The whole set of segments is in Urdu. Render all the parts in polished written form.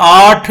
8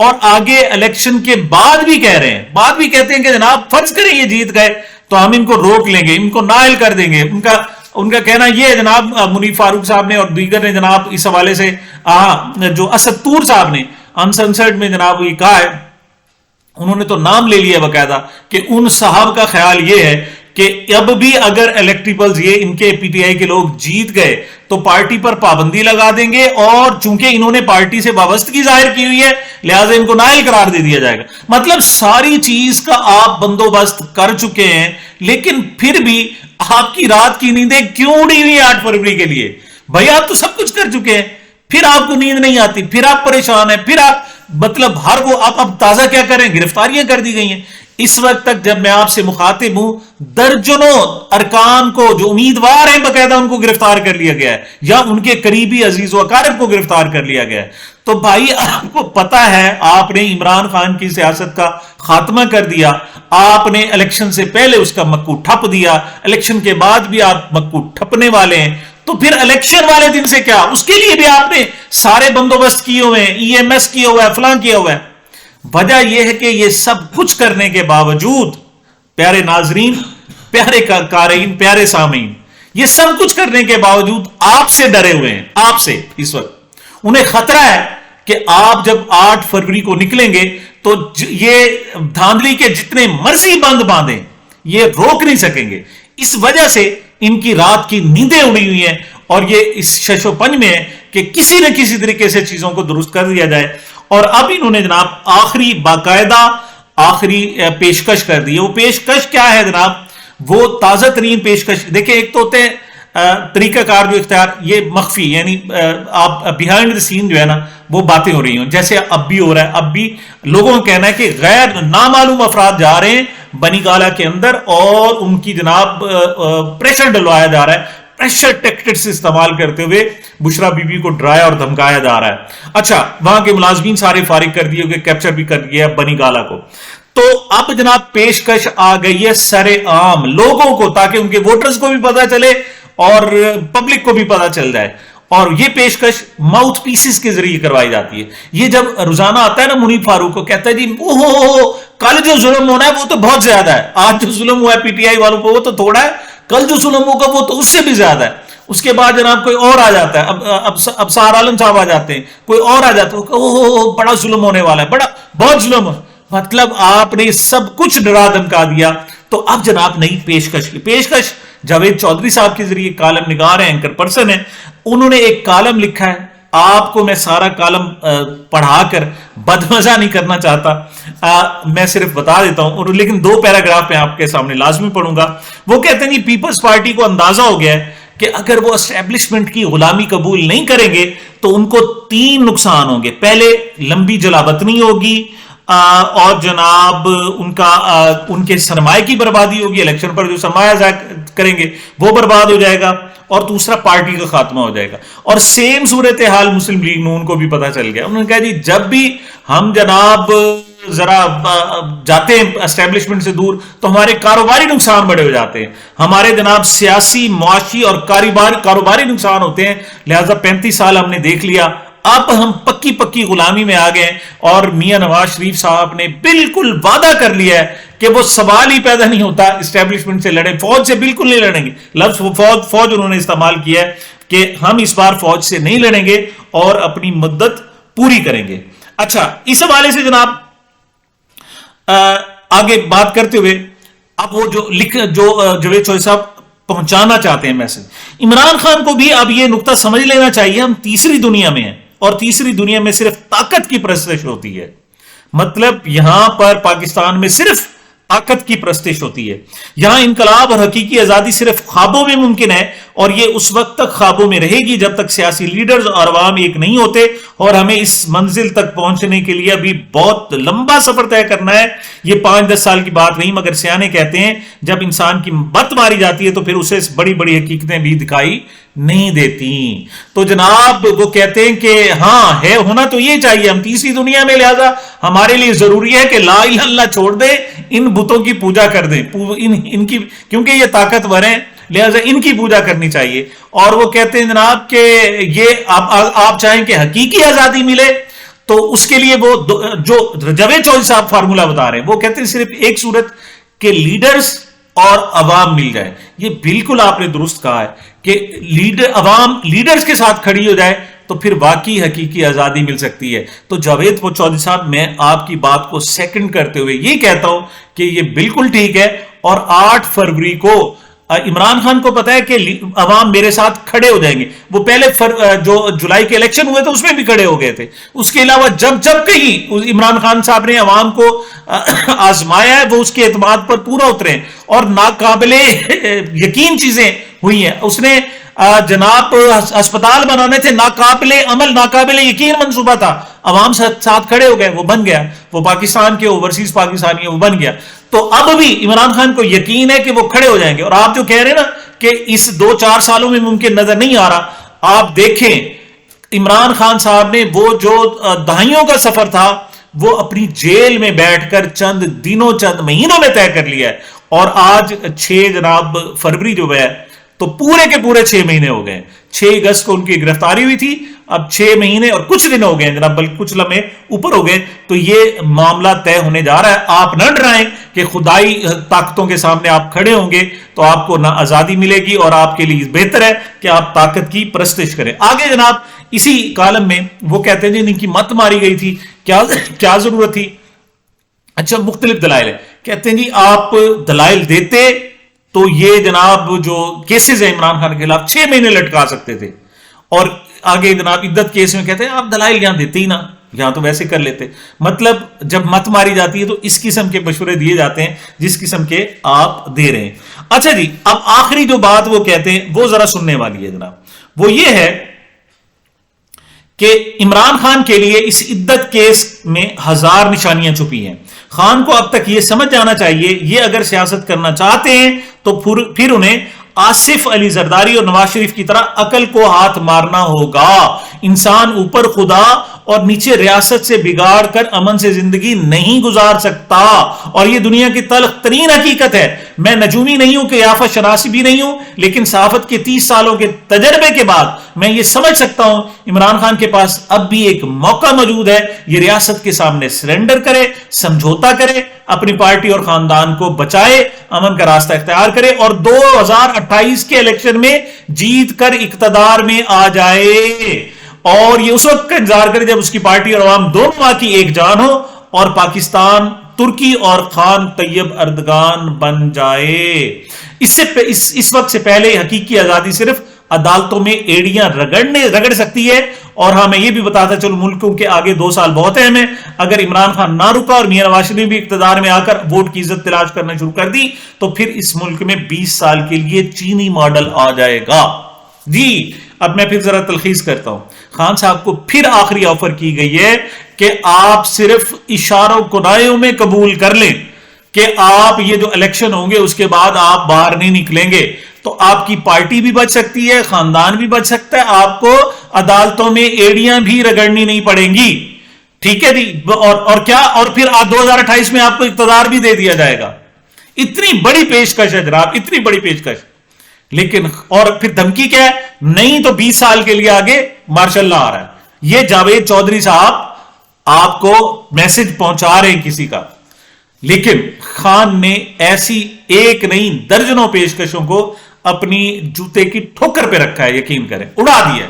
اور آگے الیکشن کے بعد بھی کہہ رہے ہیں، بعد بھی کہتے ہیں کہ جناب فرض کریں یہ جیت گئے تو ہم ان کو روک لیں گے، ان کو نائل کر دیں گے۔ ان کا کہنا یہ ہے جناب، منیف فاروق صاحب نے اور دیگر نے جناب اس حوالے سے جو اسد طور صاحب نے انسنسرڈ میں جناب یہ کہا ہے، انہوں نے تو نام لے لیا باقاعدہ کہ ان صاحب کا خیال یہ ہے کہ اب بھی اگر الیکٹریبلز یہ ان کے پی ٹی آئی کے لوگ جیت گئے تو پارٹی پر پابندی لگا دیں گے، اور چونکہ انہوں نے پارٹی سے وابستگی ظاہر کی ہوئی ہے لہٰذا ان کو نائل قرار دے دیا جائے گا۔ مطلب ساری چیز کا آپ بندوبست کر چکے ہیں، لیکن پھر بھی آپ کی رات کی نیندیں کیوں اڑی ہوئی ہیں 8 فروری کے لیے؟ بھائی آپ تو سب کچھ کر چکے ہیں، پھر آپ کو نیند نہیں آتی، پھر آپ پریشان ہیں، پھر آپ مطلب ہر وہ آپ اب تازہ کیا کریں؟ گرفتاریاں کر دی گئی ہیں۔ اس وقت تک جب میں آپ سے مخاطب ہوں درجنوں ارکان کو جو امیدوار ہیں باقاعدہ ان کو گرفتار کر لیا گیا ہے، یا ان کے قریبی عزیز و اقارب کو گرفتار کر لیا گیا ہے۔ تو بھائی آپ کو پتا ہے آپ نے عمران خان کی سیاست کا خاتمہ کر دیا، آپ نے الیکشن سے پہلے اس کا مکو ٹھپ دیا، الیکشن کے بعد بھی آپ مکو ٹھپنے والے ہیں، تو پھر الیکشن والے دن سے کیا؟ اس کے لیے بھی آپ نے سارے بندوبست کیے ہوئے ہیں، ای ایم ایس کیا ہوا ہے، فلاں کیا ہوا ہے۔ وجہ یہ ہے کہ یہ سب کچھ کرنے کے باوجود پیارے ناظرین، پیارے قارئین، پیارے سامعین، یہ سب کچھ کرنے کے باوجود آپ سے ڈرے ہوئے ہیں، آپ سے اس وقت انہیں خطرہ ہے کہ آپ جب 8 فروری کو نکلیں گے تو یہ دھاندلی کے جتنے مرضی بند باندھیں یہ روک نہیں سکیں گے۔ اس وجہ سے ان کی رات کی نیندیں اڑی ہوئی ہیں، اور یہ اس شش و پنج میں ہے کہ کسی نہ کسی طریقے سے چیزوں کو درست کر دیا جائے۔ اور اب انہوں نے جناب آخری باقاعدہ آخری پیشکش کر دی ہے۔ وہ پیشکش کیا ہے جناب؟ وہ تازہ ترین پیشکش دیکھیں، ایک تو ہوتے ہیں طریقہ کار جو اختیار، یہ مخفی، یعنی آپ بیہائنڈ دی سین جو ہے نا وہ باتیں ہو رہی ہیں، جیسے اب بھی ہو رہا ہے۔ اب بھی لوگوں کا کہنا ہے کہ غیر نامعلوم افراد جا رہے ہیں بنی گالہ کے اندر اور ان کی جناب پریشر ڈلوایا جا رہا ہے، پریشر ٹیکٹکس استعمال کرتے ہوئے بشرا بی بی کو ڈرایا اور دھمکایا جا رہا ہے۔ اچھا، وہاں کے ملازمین سارے فارغ کر دیے گئے، کیپچر بھی کر دیا بنی گالہ کو۔ تو اب جناب پیشکش آ گئی ہے سر عام لوگوں کو، تاکہ ان کے ووٹرز کو بھی پتا چلے اور پبلک کو بھی پتا چل جائے، اور یہ پیشکش ماؤتھ پیسز کے ذریعے کروائی جاتی ہے۔ یہ جب روزانہ آتا ہے نا منیف فاروق کو کہتا ہے جی کل جو ظلم ہونا ہے وہ تو بہت زیادہ ہے، آج جو ظلم ہوا ہے پی ٹی آئی والوں کو وہ تو تھوڑا ہے، کل جو ظلم ہوگا وہ تو اس سے بھی زیادہ ہے۔ اس کے بعد جناب کوئی اور آ جاتا ہے، اب سہار عالم صاحب آ جاتے ہیں، کوئی اور آ جاتا ہے، بڑا ظلم ہونے والا ہے، بہت ظلم ہے۔ مطلب آپ نے سب کچھ ڈرا دھمکا دیا۔ تو اب جناب نئی پیشکش جاوید چودھری صاحب کے ذریعے، کالم نگار ہیں، اینکر پرسن ہیں، انہوں نے ایک کالم لکھا ہے۔ آپ کو میں سارا کالم پڑھا کر بدمزہ نہیں کرنا چاہتا، میں صرف بتا دیتا ہوں، لیکن 2 پیراگراف میں آپ کے سامنے لازمی پڑھوں گا۔ وہ کہتے ہیں پیپلز پارٹی کو اندازہ ہو گیا ہے کہ اگر وہ اسٹیبلشمنٹ کی غلامی قبول نہیں کریں گے تو ان کو 3 نقصان ہوں گے۔ پہلے لمبی جلاوطنی ہوگی، اور جناب ان کے سرمایہ کی بربادی ہوگی، الیکشن پر جو سرمایہ ضائع کریں گے وہ برباد ہو جائے گا، اور دوسرا پارٹی کا خاتمہ ہو جائے گا۔ اور سیم صورتحال مسلم لیگ نون کو بھی پتا چل گیا۔ انہوں نے کہا جی جب بھی ہم جناب ذرا جاتے ہیں اسٹیبلشمنٹ سے دور تو ہمارے کاروباری نقصان بڑے ہو جاتے ہیں، ہمارے جناب سیاسی، معاشی اور کاروباری نقصان ہوتے ہیں، لہذا 35 سال ہم نے دیکھ لیا، اب ہم پکی غلامی میں آ گئے۔ اور میاں نواز شریف صاحب نے بالکل وعدہ کر لیا ہے کہ وہ سوال ہی پیدا نہیں ہوتا اسٹیبلشمنٹ سے لڑیں، فوج سے بالکل نہیں لڑیں گے۔ لفظ فوج انہوں نے استعمال کیا ہے کہ ہم اس بار فوج سے نہیں لڑیں گے اور اپنی مدت پوری کریں گے۔ اچھا، اس حوالے سے جناب آگے بات کرتے ہوئے اب وہ جو جاوید چودھری صاحب پہنچانا چاہتے ہیں میسج، عمران خان کو بھی اب یہ نقطہ سمجھ لینا چاہیے، ہم تیسری دنیا میں ہیں، اور تیسری دنیا میں صرف طاقت کی پرستش ہوتی ہے۔ مطلب یہاں پر پاکستان میں صرف طاقت کی پرستش ہوتی ہے، یہاں انقلاب اور حقیقی آزادی صرف خوابوں میں ممکن ہے، اور یہ اس وقت تک خوابوں میں رہے گی جب تک سیاسی لیڈرز اور عوام ایک نہیں ہوتے، اور ہمیں اس منزل تک پہنچنے کے لیے ابھی بہت لمبا سفر طے کرنا ہے۔ یہ 5-10 سال کی بات نہیں، مگر سیانے کہتے ہیں جب انسان کی مت ماری جاتی ہے تو پھر اسے بڑی بڑی حقیقتیں بھی دکھائی نہیں دیتی۔ تو جناب وہ کہتے ہیں کہ ہاں ہے، ہونا تو یہ چاہیے، ہم تیسری دنیا میں، لہذا ہمارے لیے ضروری ہے کہ لا الہ الا اللہ چھوڑ دیں، ان بتوں کی پوجا کر دیں، ان کی، کیونکہ یہ طاقتور ہیں لہذا ان کی پوجا کرنی چاہیے۔ اور وہ کہتے ہیں جناب کہ یہ آپ چاہیں کہ حقیقی آزادی ملے تو اس کے لیے وہ جو جاوید چودھری صاحب فارمولا بتا رہے ہیں، وہ کہتے ہیں صرف ایک صورت کہ لیڈرز اور عوام مل جائے. یہ بالکل آپ نے درست کہا ہے کہ عوام لیڈرز کے ساتھ کھڑی ہو جائے تو پھر واقعی حقیقی آزادی مل سکتی ہے. تو جاوید چودھری صاحب، میں آپ کی بات کو سیکنڈ کرتے ہوئے یہ کہتا ہوں کہ یہ بالکل ٹھیک ہے. اور 8 فروری کو عمران خان کو پتا ہے کہ عوام میرے ساتھ کھڑے ہو جائیں گے. وہ پہلے جو جولائی کے الیکشن ہوئے تھے اس میں بھی کھڑے ہو گئے تھے. اس کے علاوہ جب کہیں عمران خان صاحب نے عوام کو آزمایا ہے، وہ اس کے اعتماد پر پورا اترے ہیں اور ناقابل یقین چیزیں ہوئی ہیں. اس نے جناب اسپتال بنانے تھے، ناقابل عمل ناقابل یقین منصوبہ تھا، عوام ساتھ کھڑے ہو گئے، وہ بن گیا. وہ پاکستان کے اوورسیز پاکستانی ہیں، وہ بن گیا. تو اب بھی عمران خان کو یقین ہے کہ وہ کھڑے ہو جائیں گے. اور آپ جو کہہ رہے ہیں نا کہ اس 2-4 سالوں میں ممکن نظر نہیں آ رہا، آپ دیکھیں عمران خان صاحب نے وہ جو دہائیوں کا سفر تھا وہ اپنی جیل میں بیٹھ کر چند دنوں چند مہینوں میں طے کر لیا ہے. اور آج 6 جناب فروری جو ہے تو پورے کے پورے 6 مہینے ہو گئے. 6 اگست کو ان کی گرفتاری ہوئی تھی، اب 6 مہینے اور کچھ دن ہو گئے جناب، بلکہ کچھ لمحے اوپر ہو گئے. تو یہ معاملہ طے ہونے جا رہا ہے. آپ نہ ڈرائیں کہ خدائی طاقتوں کے سامنے آپ کھڑے ہوں گے تو آپ کو نہ آزادی ملے گی، اور آپ کے لیے بہتر ہے کہ آپ طاقت کی پرستش کریں. آگے جناب اسی کالم میں وہ کہتے ہیں جی ان کی مت ماری گئی تھی، کیا ضرورت تھی؟ اچھا، مختلف دلائل ہے. کہتے ہیں جی آپ دلائل دیتے تو یہ جناب جو کیسز ہیں عمران خان کے خلاف 6 مہینے لٹکا سکتے تھے. اور آگے جناب عدت کیس میں کہتے ہیں آپ دلائل یہاں دیتے ہی نہ، یہاں تو ویسے کر لیتے. مطلب جب مت ماری جاتی ہے تو اس قسم کے مشورے دیے جاتے ہیں جس قسم کے آپ دے رہے ہیں. اچھا جی، اب آخری جو بات وہ کہتے ہیں وہ ذرا سننے والی ہے جناب. وہ یہ ہے کہ عمران خان کے لیے اس عدت کیس میں 1000 نشانیاں چھپی ہیں. خان کو اب تک یہ سمجھ جانا چاہیے یہ اگر سیاست کرنا چاہتے ہیں تو پھر انہیں آصف علی زرداری اور نواز شریف کی طرح عقل کو ہاتھ مارنا ہوگا. انسان اوپر خدا اور نیچے ریاست سے بگاڑ کر امن سے زندگی نہیں گزار سکتا، اور یہ دنیا کی تلخ ترین حقیقت ہے. میں نجومی نہیں ہوں کہ یافت شناسی بھی نہیں ہوں، لیکن صحافت کے 30 سالوں کے تجربے کے بعد میں یہ سمجھ سکتا ہوں عمران خان کے پاس اب بھی ایک موقع موجود ہے. یہ ریاست کے سامنے سرنڈر کرے، سمجھوتا کرے، اپنی پارٹی اور خاندان کو بچائے، امن کا راستہ اختیار کرے اور 2028 کے الیکشن میں جیت کر اقتدار میں آ جائے. اور یہ اس وقت کا انتظار کرے جب اس کی پارٹی اور عوام دونوں ماں کی ایک جان ہو اور پاکستان ترکی اور خان طیب اردگان بن جائے. اس وقت سے پہلے حقیقی آزادی صرف عدالتوں میں ایڑیاں رگڑ سکتی ہے. اور ہاں میں یہ بھی بتاتا چلو ملکوں کے آگے 2 سال بہت اہم ہے. اگر عمران خان نہ رکا اور میاں نواز شریف بھی اقتدار میں آ کر ووٹ کی عزت تلاش کرنا شروع کر دی تو پھر اس ملک میں 20 سال کے لیے چینی ماڈل آ جائے گا. جی اب میں پھر ذرا تلخیص کرتا ہوں. خان صاحب کو پھر آخری آفر کی گئی ہے کہ آپ صرف اشاروں کنایوں میں قبول کر لیں کہ آپ یہ جو الیکشن ہوں گے اس کے بعد آپ باہر نہیں نکلیں گے تو آپ کی پارٹی بھی بچ سکتی ہے، خاندان بھی بچ سکتا ہے، آپ کو عدالتوں میں ایڑیاں بھی رگڑنی نہیں پڑیں گی. ٹھیک ہے جی. اور کیا، اور پھر 2028 میں آپ کو اقتدار بھی دے دیا جائے گا. اتنی بڑی پیشکش ہے جناب، اتنی بڑی پیشکش. لیکن اور پھر دھمکی کیا ہے؟ نہیں تو 20 سال کے لیے آگے مارشل لا آ رہا ہے. یہ جاوید چودھری صاحب آپ کو میسج پہنچا رہے ہیں کسی کا. لیکن خان نے ایسی ایک نہیں درجنوں پیشکشوں کو اپنی جوتے کی ٹھوکر پہ رکھا ہے. یقین کریں اڑا دیا.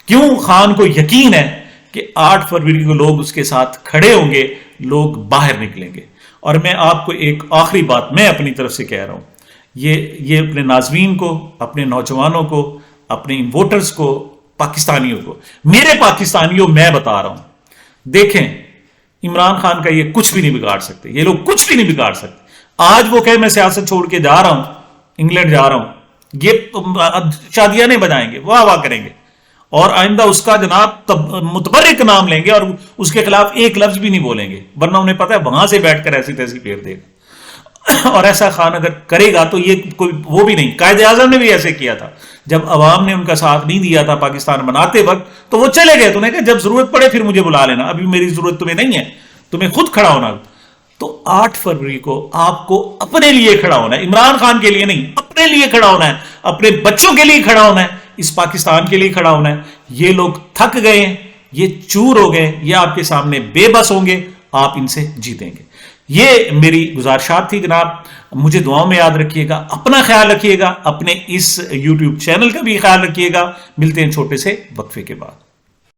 کیوں؟ خان کو یقین ہے کہ 8 فروری کو لوگ اس کے ساتھ کھڑے ہوں گے، لوگ باہر نکلیں گے. اور میں آپ کو ایک آخری بات میں اپنی طرف سے کہہ رہا ہوں، یہ اپنے ناظرین کو، اپنے نوجوانوں کو، اپنے ووٹرز کو، پاکستانیوں کو، میرے پاکستانیوں میں بتا رہا ہوں، دیکھیں عمران خان کا یہ کچھ بھی نہیں بگاڑ سکتے. یہ لوگ کچھ بھی نہیں بگاڑ سکتے. آج وہ کہے میں سیاست چھوڑ کے جا رہا ہوں، انگلینڈ جا رہا ہوں، یہ شادیاں نہیں بجائیں گے، واہ واہ کریں گے اور آئندہ اس کا جناب متبرک نام لیں گے اور اس کے خلاف ایک لفظ بھی نہیں بولیں گے، ورنہ انہیں پتا ہے وہاں سے بیٹھ کر ایسی تیسی پھیر دے گا. اور ایسا خان اگر کرے گا تو یہ کوئی وہ بھی نہیں. قائد اعظم نے بھی ایسے کیا تھا. جب عوام نے ان کا ساتھ نہیں دیا تھا پاکستان بناتے وقت تو وہ چلے گئے. تو نے کہا جب ضرورت پڑے پھر مجھے بلا لینا، ابھی میری ضرورت تمہیں نہیں ہے، تمہیں خود کھڑا ہونا. تو 8 فروری کو آپ کو اپنے لیے کھڑا ہونا ہے، عمران خان کے لیے نہیں، اپنے لیے کھڑا ہونا ہے، اپنے بچوں کے لیے کھڑا ہونا ہے، اس پاکستان کے لیے کھڑا ہونا ہے. یہ لوگ تھک گئے ہیں، یہ چور ہو گئے، یہ آپ کے سامنے بے بس ہوں گے، آپ ان سے جیتیں گے۔ یہ میری گزارشات تھی جناب، مجھے دعاؤں میں یاد رکھیے گا، اپنا خیال رکھیے گا، اپنے اس یوٹیوب چینل کا بھی خیال رکھیے گا۔ ملتے ہیں چھوٹے سے وقفے کے بعد۔